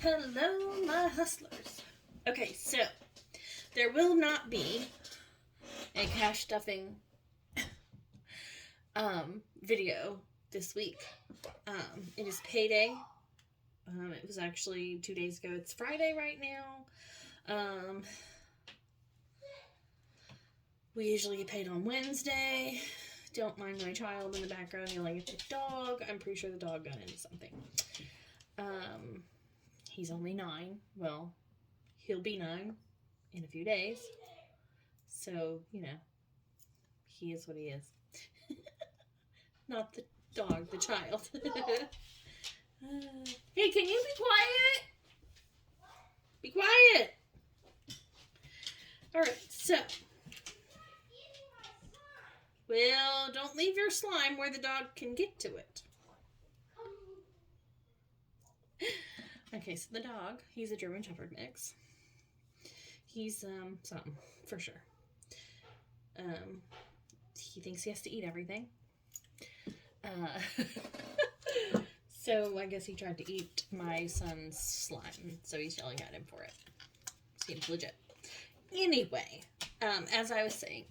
Hello, my hustlers. Okay, so there will not be a cash stuffing video this week. It is payday. It was actually 2 days ago. It's Friday right now. We usually get paid on Wednesday. Don't mind my child in the background yelling at the dog. I'm pretty sure the dog got into something. He's only 9. Well, he'll be 9 in a few days. So, you know, he is what he is. Not the dog, the child. Hey, can you be quiet? Be quiet. Alright, so. Well, don't leave your slime where the dog can get to it. Okay, so the dog, he's a German Shepherd mix. He's, something, for sure. He thinks he has to eat everything. So I guess he tried to eat my son's slime, so he's yelling at him for it. Seems legit. Anyway, as I was saying,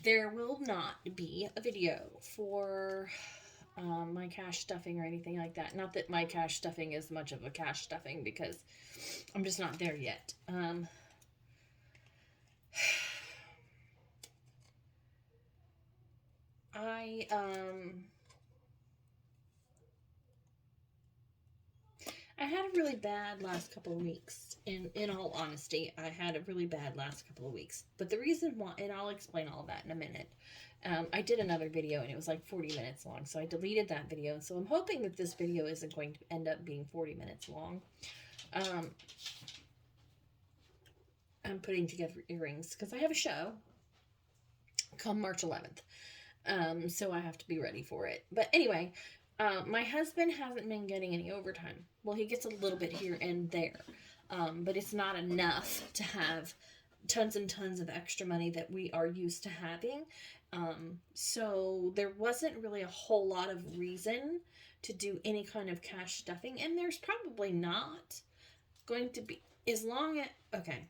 there will not be a video for my cash stuffing or anything like that. Not that my cash stuffing is much of a cash stuffing, because I'm just not there yet. I had a really bad last couple of weeks. In all honesty, I had a really bad last couple of weeks. But the reason why, and I'll explain all that in a minute. I did another video and it was like 40 minutes long, so I deleted that video. So I'm hoping that this video isn't going to end up being 40 minutes long. I'm putting together earrings because I have a show come March 11th. So I have to be ready for it. But anyway, my husband hasn't been getting any overtime. Well, he gets a little bit here and there. But it's not enough to have tons and tons of extra money that we are used to having. So there wasn't really a whole lot of reason to do any kind of cash stuffing. And there's probably not going to be, as long as, okay,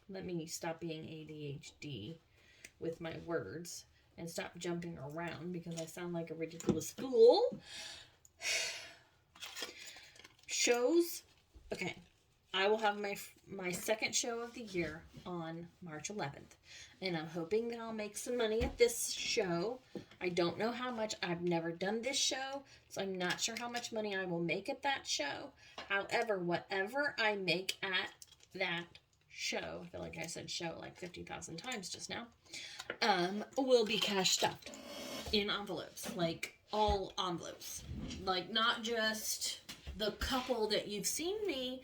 let me stop being ADHD with my words and stop jumping around because I sound like a ridiculous fool. Shows, okay. I will have my second show of the year on March 11th. And I'm hoping that I'll make some money at this show. I don't know how much. I've never done this show, so I'm not sure how much money I will make at that show. However, whatever I make at that show, I feel like I said show like 50,000 times just now, will be cash stuffed in envelopes. Like, all envelopes. Like, not just the couple that you've seen me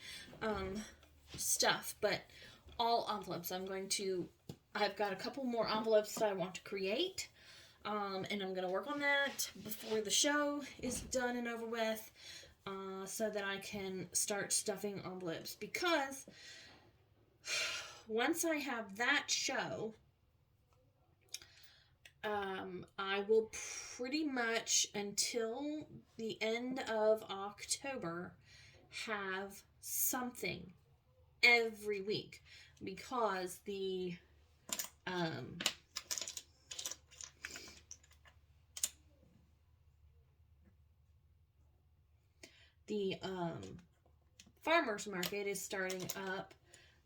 stuff, but all envelopes. I've got a couple more envelopes that I want to create, and I'm going to work on that before the show is done and over with, so that I can start stuffing envelopes, because once I have that show, I will pretty much until the end of October have something every week, because the farmers market is starting up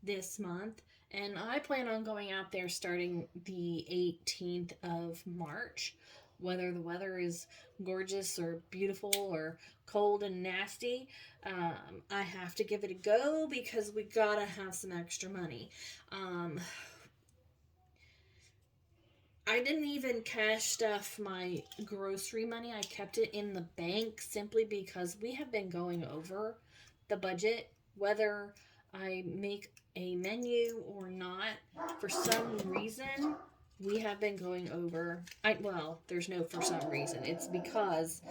this month, and I plan on going out there starting the 18th of March. Whether the weather is gorgeous or beautiful or cold and nasty, I have to give it a go because we gotta have some extra money. I didn't even cash stuff my grocery money. I kept it in the bank simply because we have been going over the budget, whether I make a menu or not. For some reason, we have been going over. Well, there's no for some reason. It's because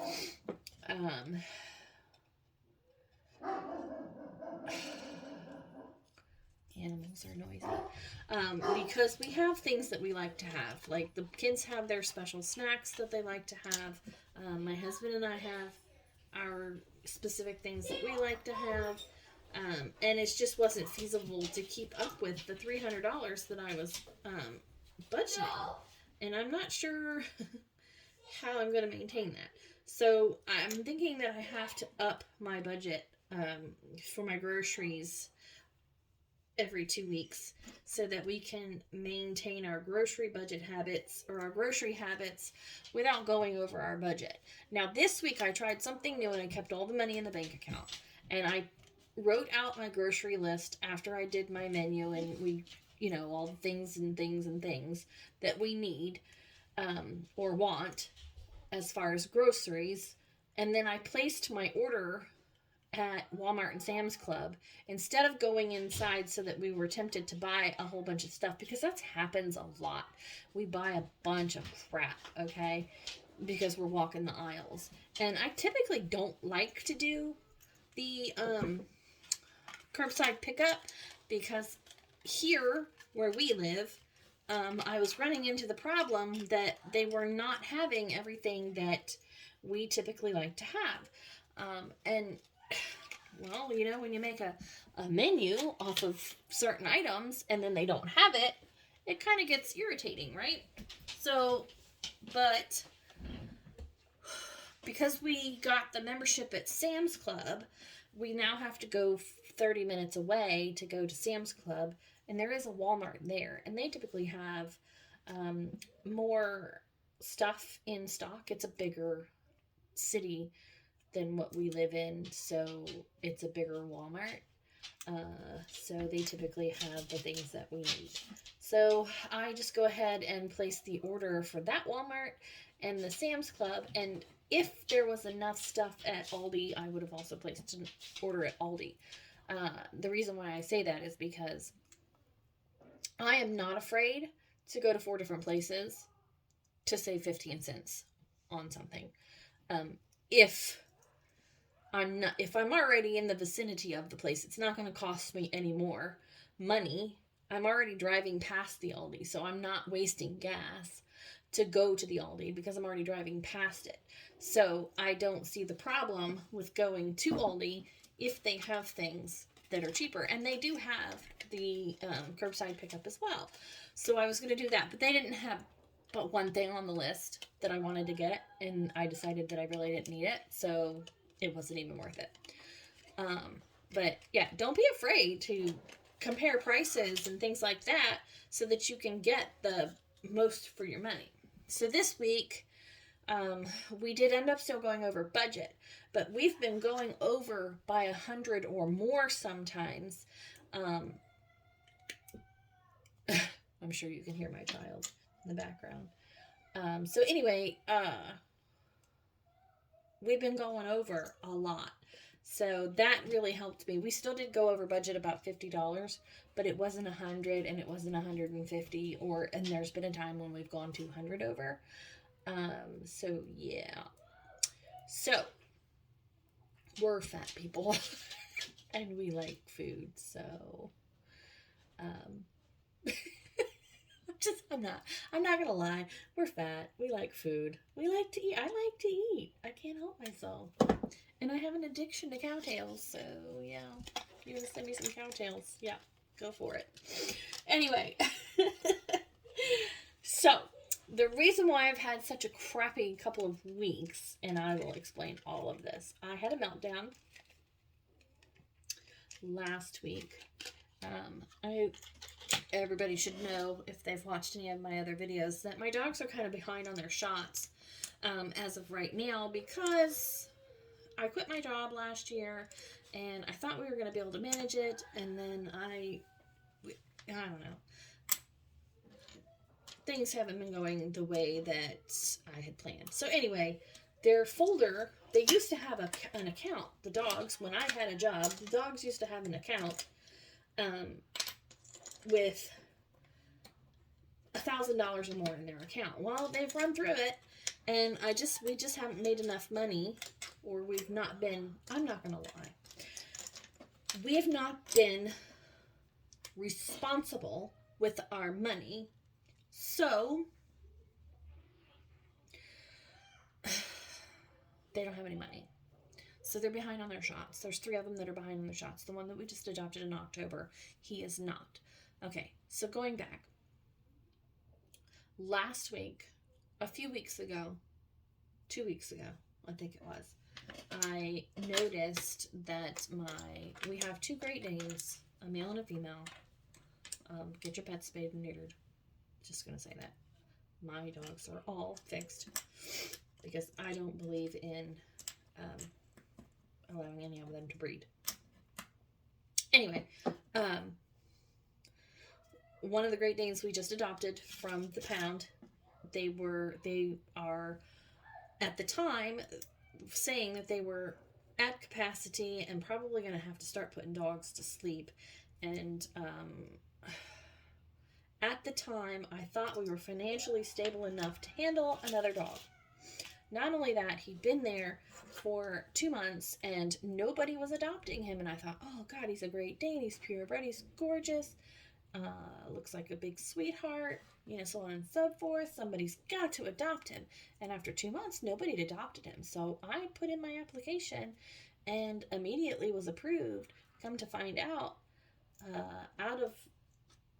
animals are noisy. Because we have things that we like to have. Like, the kids have their special snacks that they like to have. My husband and I have our specific things that we like to have. And it just wasn't feasible to keep up with the $300 that I was budgeting. And I'm not sure how I'm going to maintain that. So I'm thinking that I have to up my budget for my groceries every 2 weeks so that we can maintain our grocery budget habits or our grocery habits without going over our budget. Now, this week I tried something new and I kept all the money in the bank account. And I wrote out my grocery list after I did my menu and we, all the things that we need or want as far as groceries. And then I placed my order at Walmart and Sam's Club instead of going inside so that we were tempted to buy a whole bunch of stuff, because that happens a lot. We buy a bunch of crap, okay, because we're walking the aisles. And I typically don't like to do the curbside pickup because here where we live, I was running into the problem that they were not having everything that we typically like to have. And well, when you make a menu off of certain items and then they don't have it, it kind of gets irritating, right? So, but because we got the membership at Sam's Club, we now have to go 30 minutes away to go to Sam's Club, and there is a Walmart there, and they typically have more stuff in stock. It's a bigger city than what we live in, so it's a bigger Walmart. So they typically have the things that we need. So I just go ahead and place the order for that Walmart and the Sam's Club, and if there was enough stuff at Aldi, I would have also placed an order at Aldi. The reason why I say that is because I am not afraid to go to 4 different places to save 15 cents on something. If I'm already in the vicinity of the place, it's not going to cost me any more money. I'm already driving past the Aldi, so I'm not wasting gas to go to the Aldi because I'm already driving past it. So I don't see the problem with going to Aldi if they have things that are cheaper. And they do have the curbside pickup as well. So I was going to do that, but they didn't have but one thing on the list that I wanted to get, and I decided that I really didn't need it, so it wasn't even worth it. But yeah, don't be afraid to compare prices and things like that so that you can get the most for your money. So this week, we did end up still going over budget, but we've been going over by 100 or more sometimes. I'm sure you can hear my child in the background. So anyway, we've been going over a lot. So that really helped me. We still did go over budget about $50, but it wasn't 100 and it wasn't 150, and there's been a time when we've gone 200 over. So yeah. So we're fat people and we like food. So, I'm not gonna lie. We're fat. We like food. We like to eat. I like to eat. I can't help myself. And I have an addiction to cowtails, so yeah. If you want to send me some cowtails, yeah, go for it. Anyway, so the reason why I've had such a crappy couple of weeks, and I will explain all of this. I had a meltdown last week. Everybody should know, if they've watched any of my other videos, that my dogs are kind of behind on their shots as of right now, because I quit my job last year and I thought we were going to be able to manage it, and then I don't know. Things haven't been going the way that I had planned. So anyway, their folder, they used to have an account. The dogs, when I had a job, the dogs used to have an account with $1,000 or more in their account. Well, they've run through it, and we just haven't made enough money, or we've not been, I'm not going to lie, we have not been responsible with our money, so they don't have any money. So they're behind on their shots. There's 3 of them that are behind on their shots. The one that we just adopted in October, he is not. Okay, so going back. Last week, a few weeks ago, 2 weeks ago, I think it was, I noticed that we have 2 Great Danes, a male and a female. Get your pets spayed and neutered. Just gonna say that. My dogs are all fixed because I don't believe in allowing any of them to breed. Anyway, one of the Great Danes we just adopted from the pound, they are at the time saying that they were at capacity and probably going to have to start putting dogs to sleep. And at the time, I thought we were financially stable enough to handle another dog. Not only that, he'd been there for 2 months and nobody was adopting him. And I thought, oh God, he's a Great Dane. He's purebred. He's gorgeous. Looks like a big sweetheart, so on and so forth. Somebody's got to adopt him. And after 2 months, nobody had adopted him. So I put in my application and immediately was approved. Come to find out, out of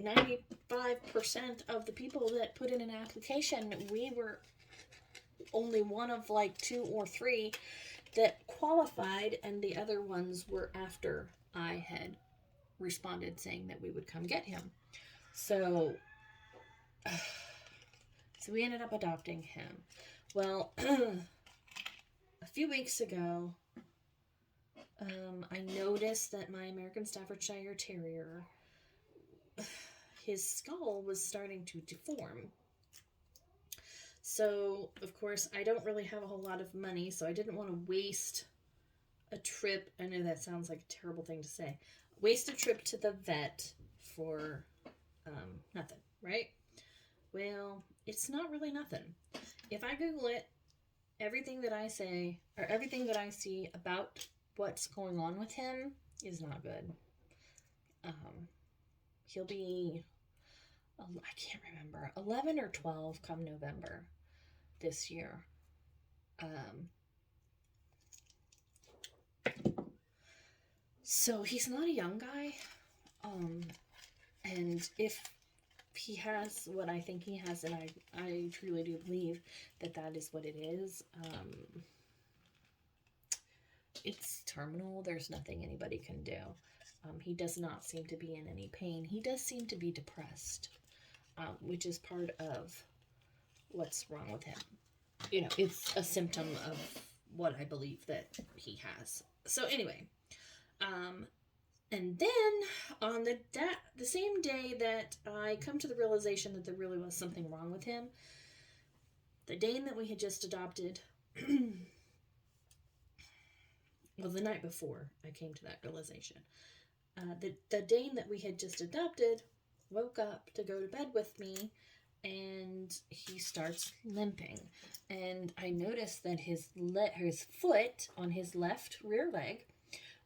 95% of the people that put in an application, we were only one of like 2 or 3 that qualified, and the other ones were after I had responded saying that we would come get him. So we ended up adopting him. Well, a few weeks ago, I noticed that my American Staffordshire Terrier, his skull was starting to deform. So, of course, I don't really have a whole lot of money, so I didn't want to waste a trip. I know that sounds like a terrible thing to say. Waste a trip to the vet for nothing, right? Well, it's not really nothing. If I Google it, everything that I say, or everything that I see about what's going on with him is not good. He'll be, I can't remember, 11 or 12 come November this year. So he's not a young guy. And if he has what I think he has, and I truly do believe that is what it is, it's terminal. There's nothing anybody can do. He does not seem to be in any pain. He does seem to be depressed, which is part of what's wrong with him. It's a symptom of what I believe that he has. So anyway, and then on the same day that I come to the realization that there really was something wrong with him, the Dane that we had just adopted, well, the night before I came to that realization, the Dane that we had just adopted woke up to go to bed with me, and he starts limping. And I noticed that his foot on his left rear leg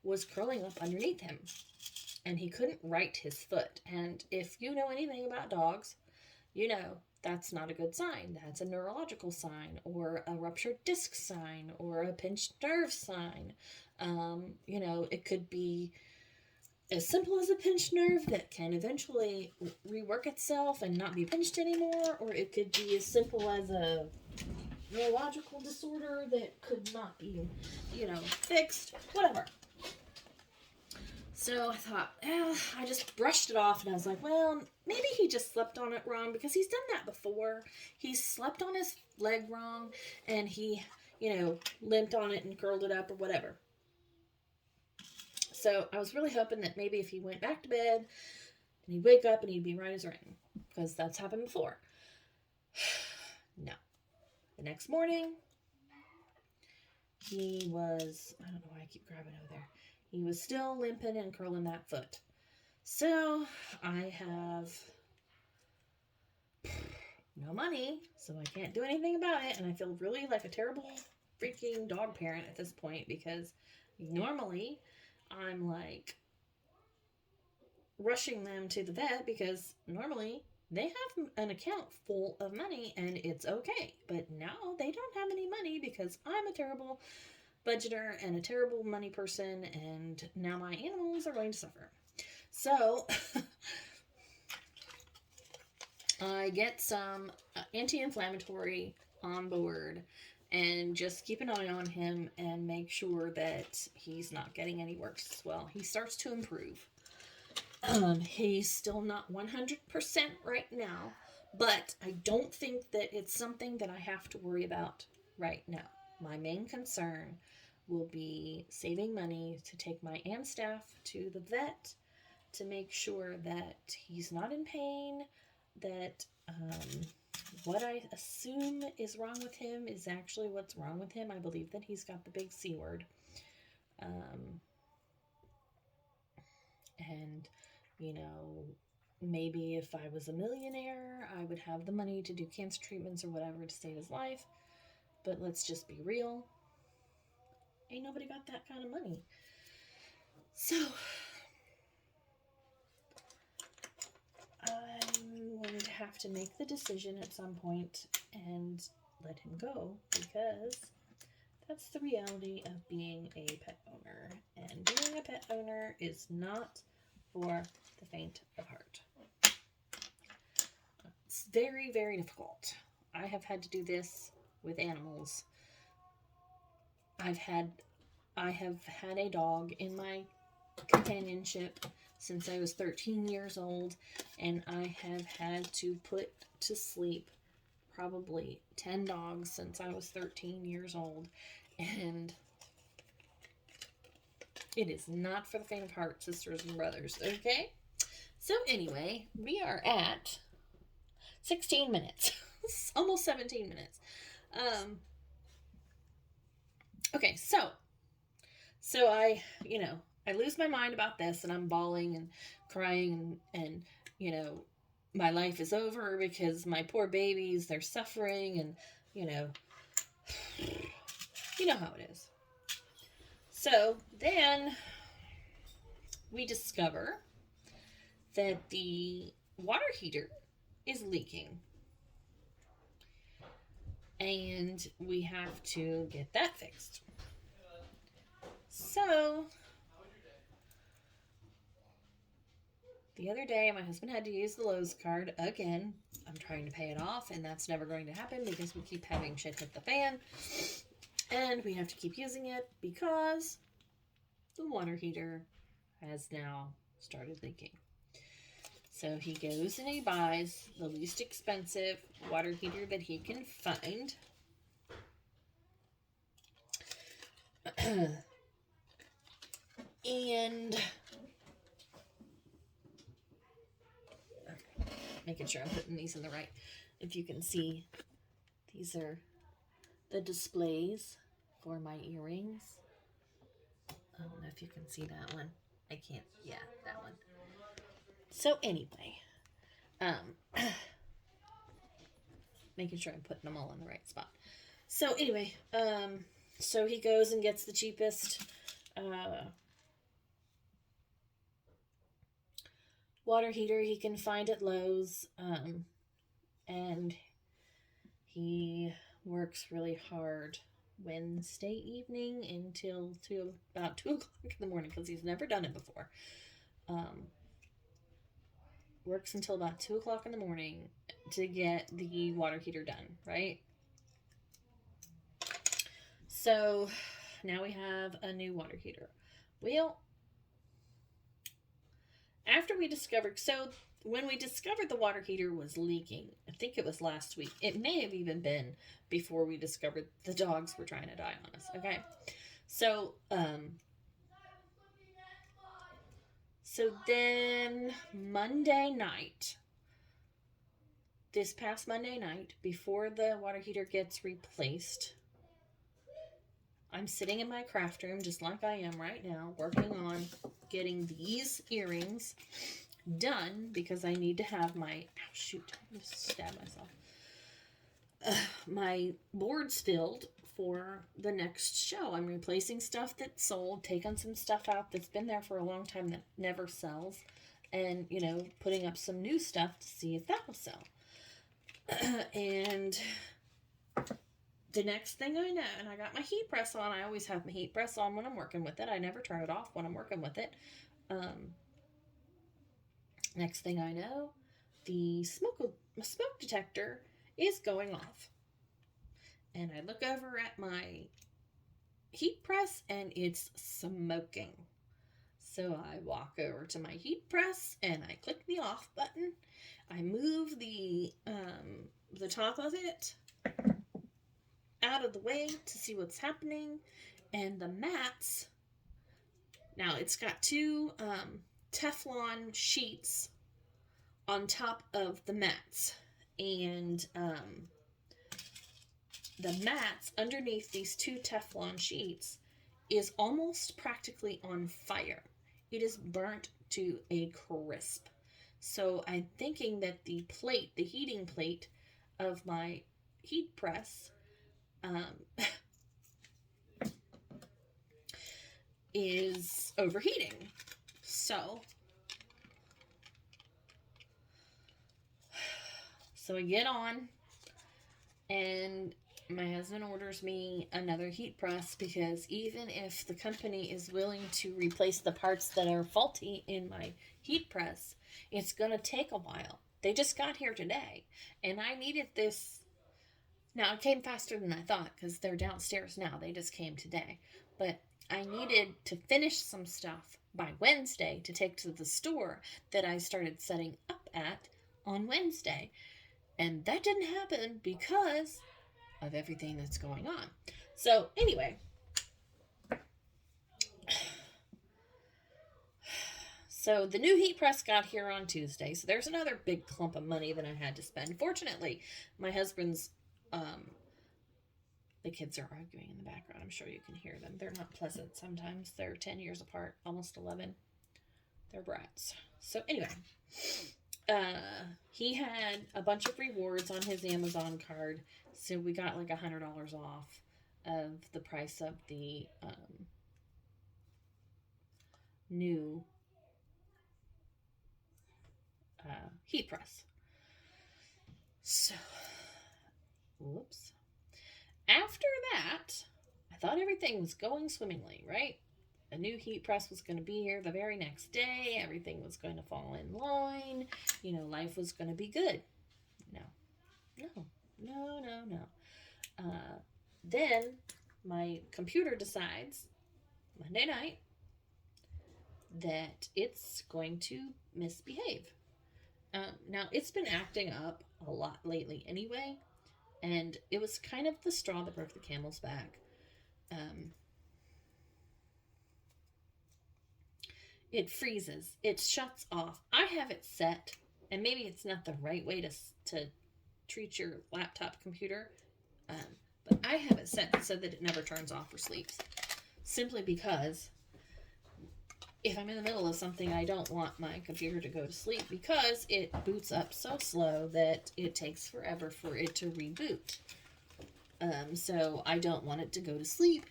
was curling up underneath him, and he couldn't right his foot. And if you know anything about dogs, that's not a good sign. That's a neurological sign, or a ruptured disc sign, or a pinched nerve sign. It could be as simple as a pinched nerve that can eventually rework itself and not be pinched anymore, or it could be as simple as a neurological disorder that could not be, fixed, whatever. So I thought, I just brushed it off, and I was like, well, maybe he just slept on it wrong, because he's done that before. He slept on his leg wrong, and he, limped on it and curled it up or whatever. So I was really hoping that maybe if he went back to bed, and he'd wake up and he'd be right as rain, because that's happened before. No. The next morning, he was, I don't know why I keep grabbing over there. He was still limping and curling that foot. So I have no money, so I can't do anything about it. And I feel really like a terrible freaking dog parent at this point, because normally I'm like rushing them to the vet, because normally they have an account full of money and it's okay. But now they don't have any money because I'm a terrible budgeter and a terrible money person, and now my animals are going to suffer. So I get some anti-inflammatory on board and just keep an eye on him and make sure that he's not getting any worse. Well, he starts to improve. He's still not 100% right now, but I don't think that it's something that I have to worry about right now. My main concern will be saving money to take my staff to the vet to make sure that he's not in pain, that what I assume is wrong with him is actually what's wrong with him. I believe that he's got the big C word. And, you know, maybe if I was a millionaire, I would have the money to do cancer treatments or whatever to save his life. But let's just be real. Ain't nobody got that kind of money. So I'm going to have to make the decision at some point and let him go, because that's the reality of being a pet owner. And being a pet owner is not for the faint of heart. It's very, very difficult. I have had to do this with animals. I have had a dog in my companionship since I was 13 years old, and I have had to put to sleep probably 10 dogs since I was 13 years old, and it is not for the faint of heart, sisters and brothers, okay? So anyway, we are at 16 minutes, almost 17 minutes. Okay, so I, I lose my mind about this, and I'm bawling and crying, and my life is over because my poor babies, they're suffering, and, you know how it is. So then we discover that the water heater is leaking, and we have to get that fixed. So the other day, my husband had to use the Lowe's card again. I'm trying to pay it off, and that's never going to happen because we keep having shit hit the fan. And we have to keep using it because the water heater has now started leaking. So he goes and he buys the least expensive water heater that he can find. And making sure I'm putting these in the right. If you can see, these are the displays for my earrings. I don't know if you can see that one. I can't. Yeah, that one. So anyway, making sure I'm putting them all in the right spot. So anyway, so he goes and gets the cheapest water heater he can find at Lowe's, and he works really hard Wednesday evening until about 2 o'clock in the morning, because he's never done it before. Works until about 2 o'clock in the morning to get the water heater done, right? So now we have a new water heater. Well, after we discovered, so when we discovered the water heater was leaking, I think it was last week. It may have even been before we discovered the dogs were trying to die on us. Okay. So then Monday night, this past Monday night, before the water heater gets replaced, I'm sitting in my craft room just like I am right now, working on getting these earrings done because I need to have my, I just stabbed myself. My boards filled for the next show. I'm replacing stuff that's sold, taking some stuff out that's been there for a long time that never sells, and, putting up some new stuff to see if that will sell. And the next thing I know, and I got my heat press on. I always have my heat press on when I'm working with it. I never turn it off when I'm working with it. Next thing I know, the smoke detector is going off. And I look over at my heat press and it's smoking. So I walk over to my heat press and I click the off button. I move the top of it out of the way to see what's happening. And the mats, now it's got two Teflon sheets on top of the mats. And the mats underneath these two Teflon sheets is almost practically on fire. It is burnt to a crisp. So I'm thinking that the heating plate of my heat press is overheating. So I get on, and my husband orders me another heat press, because even if the company is willing to replace the parts that are faulty in my heat press, it's going to take a while. They just got here today, and I needed this. Now, it came faster than I thought, because they're downstairs now. They just came today. But I needed to finish some stuff by Wednesday to take to the store that I started setting up at on Wednesday. And that didn't happen because of everything that's going on. So, anyway. So, the new heat press got here on Tuesday. So, there's another big clump of money that I had to spend. Fortunately, my husband's, the kids are arguing in the background. I'm sure you can hear them. They're not pleasant sometimes. They're 10 years apart, almost 11. They're brats. So, anyway. He had a bunch of rewards on his Amazon card, so we got like $100 off of the price of the new heat press. So, whoops. After that, I thought everything was going swimmingly, right? A new heat press was going to be here the very next day. Everything was going to fall in line. Life was going to be good. No. Then my computer decides Monday night that it's going to misbehave. Now, it's been acting up a lot lately anyway, and it was kind of the straw that broke the camel's back. It freezes. It shuts off. I have it set, and maybe it's not the right way to treat your laptop computer, but I have it set so that it never turns off or sleeps. Simply because if I'm in the middle of something, I don't want my computer to go to sleep, because it boots up so slow that it takes forever for it to reboot. So I don't want it to go to sleep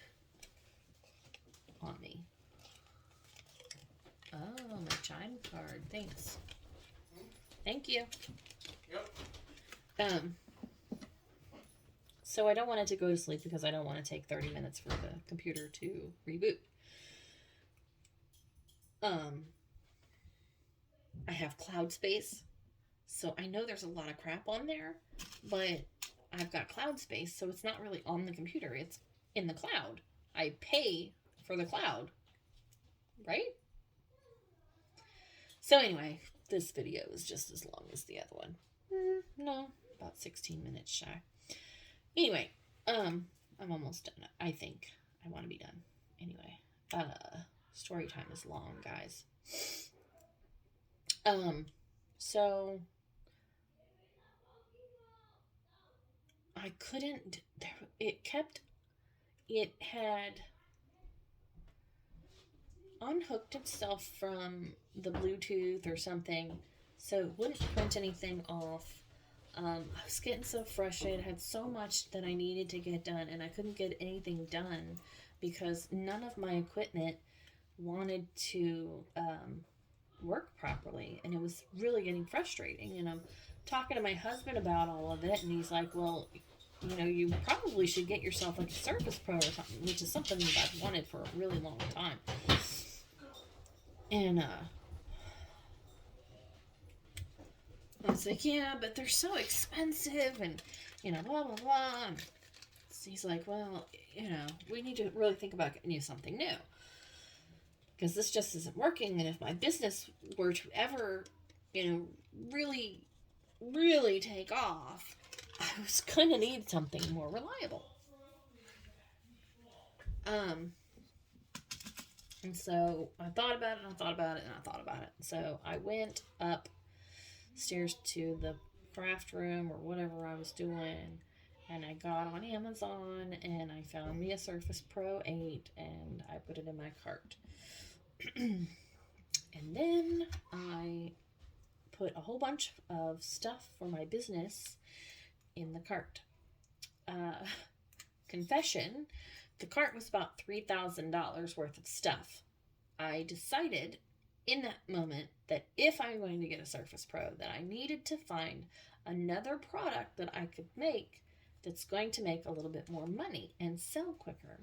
on me. Oh, my chime card. Thanks. Thank you. Yep. So I don't want it to go to sleep, because I don't want to take 30 minutes for the computer to reboot. I have cloud space, so I know there's a lot of crap on there, but I've got cloud space, so it's not really on the computer. It's in the cloud. I pay for the cloud, right? So anyway, this video is just as long as the other one. No, about 16 minutes shy. Anyway, I'm almost done. I think I want to be done. Anyway, story time is long, guys. So I couldn't, it had unhooked itself from the Bluetooth or something, so it wouldn't print anything off. I was getting so frustrated. I had so much that I needed to get done, and I couldn't get anything done because none of my equipment wanted to work properly, and it was really getting frustrating. And I'm talking to my husband about all of it, and he's like, well, you probably should get yourself like a Surface Pro or something, which is something that I've wanted for a really long time. And I was like, yeah, but they're so expensive, and blah blah blah. And he's like, well, we need to really think about getting you something new, because this just isn't working. And if my business were to ever, really, really take off, I was gonna need something more reliable. And so I thought about it, and I thought about it, and I thought about it. So I went upstairs to the craft room or whatever I was doing, and I got on Amazon, and I found me a Surface Pro 8, and I put it in my cart. And then I put a whole bunch of stuff for my business in the cart. Confession, the cart was about $3,000 worth of stuff. I decided in that moment that if I'm going to get a Surface Pro, that I needed to find another product that I could make that's going to make a little bit more money and sell quicker.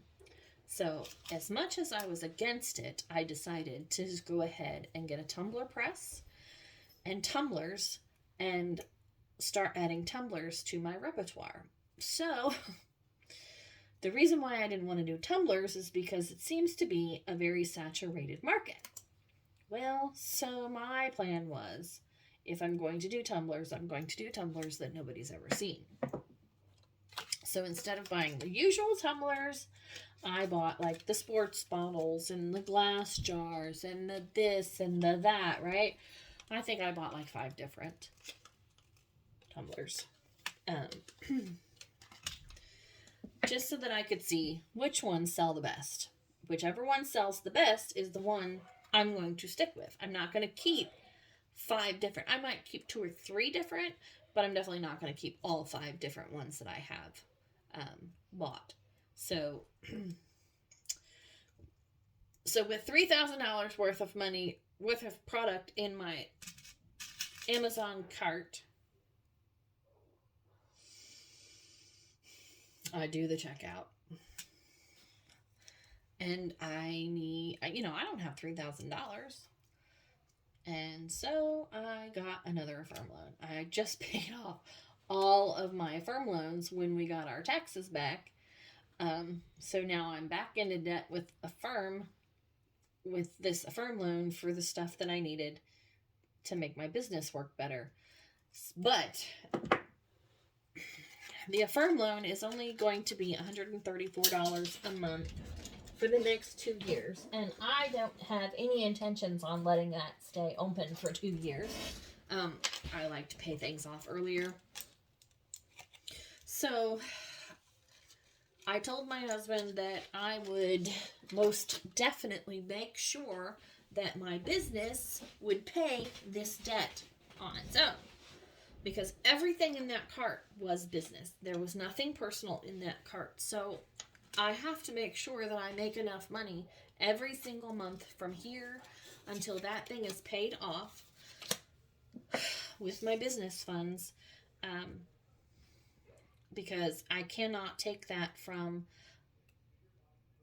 So as much as I was against it, I decided to just go ahead and get a tumbler press and tumblers and start adding tumblers to my repertoire. So the reason why I didn't want to do tumblers is because it seems to be a very saturated market. Well, so my plan was, if I'm going to do tumblers, I'm going to do tumblers that nobody's ever seen. So instead of buying the usual tumblers, I bought like the sports bottles and the glass jars and the this and the that, right? I think I bought like 5 different tumblers. Just so that I could see which ones sell the best. Whichever one sells the best is the one I'm going to stick with. I'm not going to keep 5 different. I might keep 2 or 3 different, but I'm definitely not going to keep all 5 different ones that I have bought. So with $3,000 worth of money, worth of product in my Amazon cart, I do the checkout. And I don't have $3,000. And so I got another Affirm loan. I just paid off all of my Affirm loans when we got our taxes back. So now I'm back into debt with this Affirm loan for the stuff that I needed to make my business work better. But the Affirm loan is only going to be $134 a month for the next 2 years. And I don't have any intentions on letting that stay open for 2 years. I like to pay things off earlier. So I told my husband that I would most definitely make sure that my business would pay this debt on its own. Because everything in that cart was business. There was nothing personal in that cart. So I have to make sure that I make enough money every single month from here until that thing is paid off with my business funds. Because I cannot take that from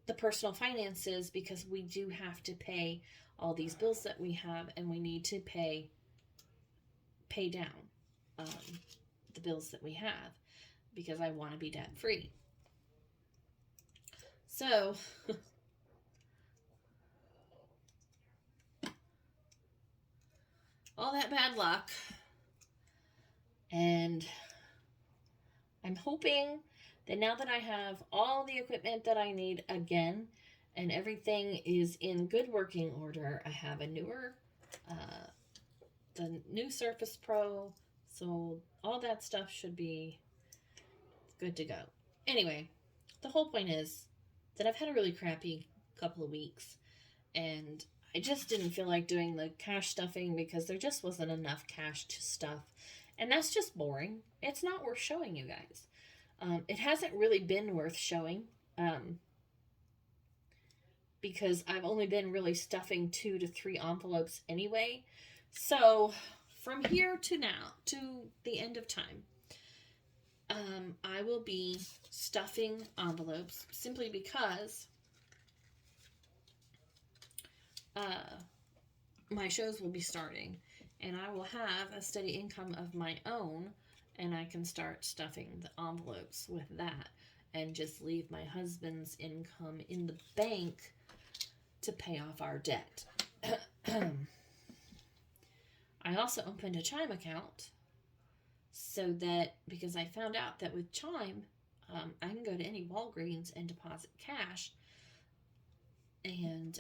the personal finances, because we do have to pay all these bills that we have, and we need to pay down the bills that we have, because I want to be debt free. So all that bad luck, and I'm hoping that now that I have all the equipment that I need again, and everything is in good working order, I have a the new Surface Pro, so all that stuff should be good to go. Anyway, the whole point is that I've had a really crappy couple of weeks, and I just didn't feel like doing the cash stuffing because there just wasn't enough cash to stuff, and that's just boring. It's not worth showing you guys. It hasn't really been worth showing, because I've only been really stuffing 2 to 3 envelopes anyway. So from here to now, to the end of time, I will be stuffing envelopes simply because my shows will be starting, and I will have a steady income of my own, and I can start stuffing the envelopes with that and just leave my husband's income in the bank to pay off our debt. I also opened a Chime account so that, because I found out that with Chime, I can go to any Walgreens and deposit cash, and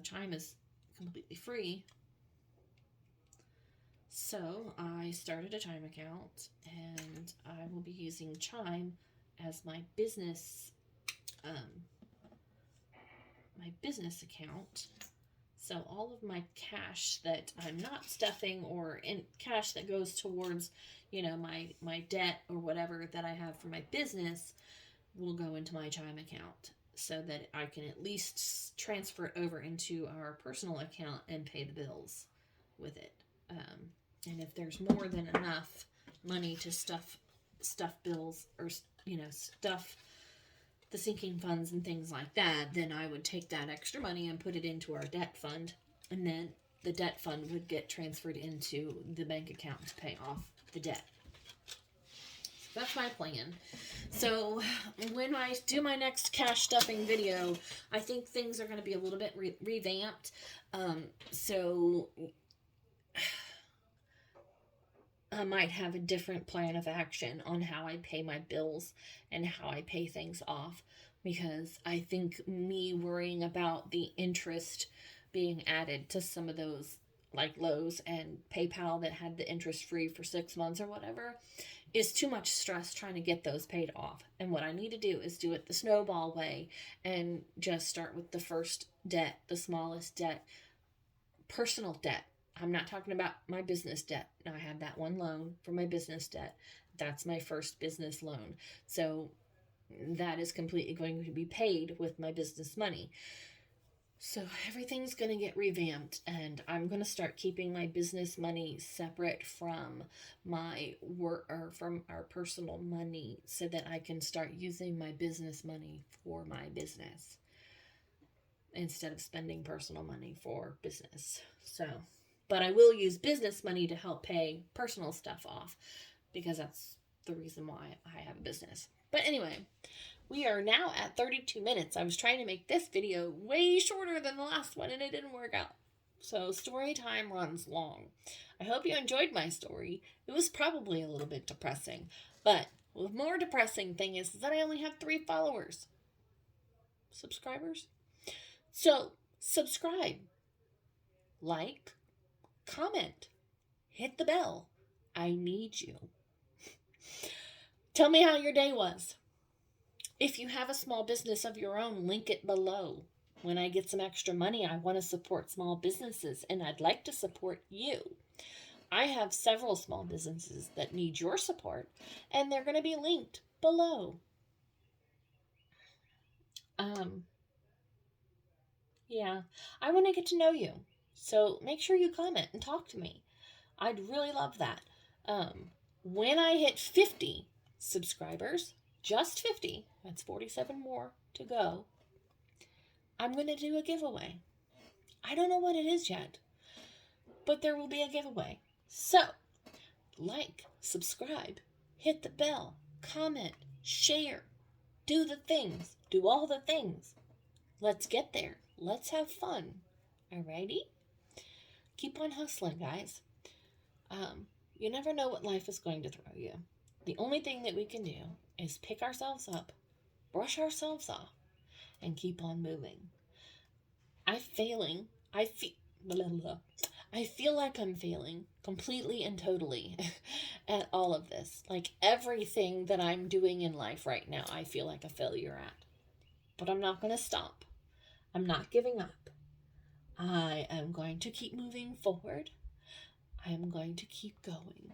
Chime is completely free. So I started a Chime account, and I will be using Chime as my business account. So all of my cash that I'm not stuffing, or in cash that goes towards, my debt or whatever that I have for my business, will go into my Chime account, so that I can at least transfer it over into our personal account and pay the bills with it. And if there's more than enough money to stuff bills, or stuff the sinking funds and things like that, then I would take that extra money and put it into our debt fund, and then the debt fund would get transferred into the bank account to pay off the debt. That's my plan. So when I do my next cash stuffing video, I think things are going to be a little bit revamped. So I might have a different plan of action on how I pay my bills and how I pay things off, because I think me worrying about the interest being added to some of those, like Lowe's and PayPal that had the interest free for 6 months or whatever, is too much stress trying to get those paid off. And what I need to do is do it the snowball way and just start with the first debt, the smallest debt, personal debt. I'm not talking about my business debt. Now, I have that one loan for my business debt. That's my first business loan. So that is completely going to be paid with my business money. So everything's going to get revamped, and I'm going to start keeping my business money separate from my work, or from our personal money, so that I can start using my business money for my business instead of spending personal money for business. But I will use business money to help pay personal stuff off, because that's the reason why I have a business. But anyway, we are now at 32 minutes. I was trying to make this video way shorter than the last one, and it didn't work out. So story time runs long. I hope you enjoyed my story. It was probably a little bit depressing, but the more depressing thing is that I only have 3 subscribers. So subscribe, like, comment, hit the bell. I need you. Tell me how your day was. If you have a small business of your own, link it below. When I get some extra money, I want to support small businesses, and I'd like to support you. I have several small businesses that need your support, and they're going to be linked below. I want to get to know you. So make sure you comment and talk to me. I'd really love that. When I hit 50 subscribers, just 50, that's 47 more to go, I'm going to do a giveaway. I don't know what it is yet, but there will be a giveaway. So, like, subscribe, hit the bell, comment, share, do the things, do all the things. Let's get there. Let's have fun. Alrighty? Keep on hustling, guys. You never know what life is going to throw you. The only thing that we can do is pick ourselves up, brush ourselves off, and keep on moving. I feel like I'm failing completely and totally at all of this. Like, everything that I'm doing in life right now, I feel like a failure at. But I'm not going to stop. I'm not giving up. I am going to keep moving forward. I am going to keep going.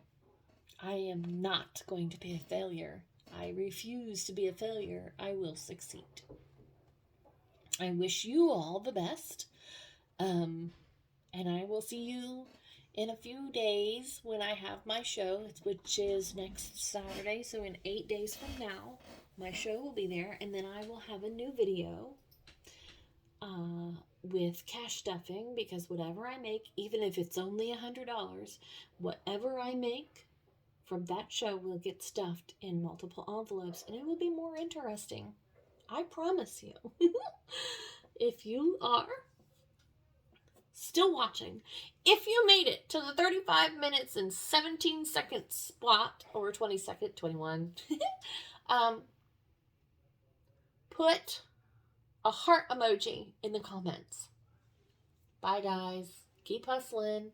I am not going to be a failure. I refuse to be a failure. I will succeed. I wish you all the best. And I will see you in a few days when I have my show, which is next Saturday, so in 8 days from now, my show will be there, and then I will have a new video with cash stuffing, because whatever I make, even if it's only $100, whatever I make from that show will get stuffed in multiple envelopes, and it will be more interesting. I promise you. If you are still watching, if you made it to the 35 minutes and 17 seconds spot, or 22nd, 21, put a heart emoji in the comments. Bye, guys. Keep hustling.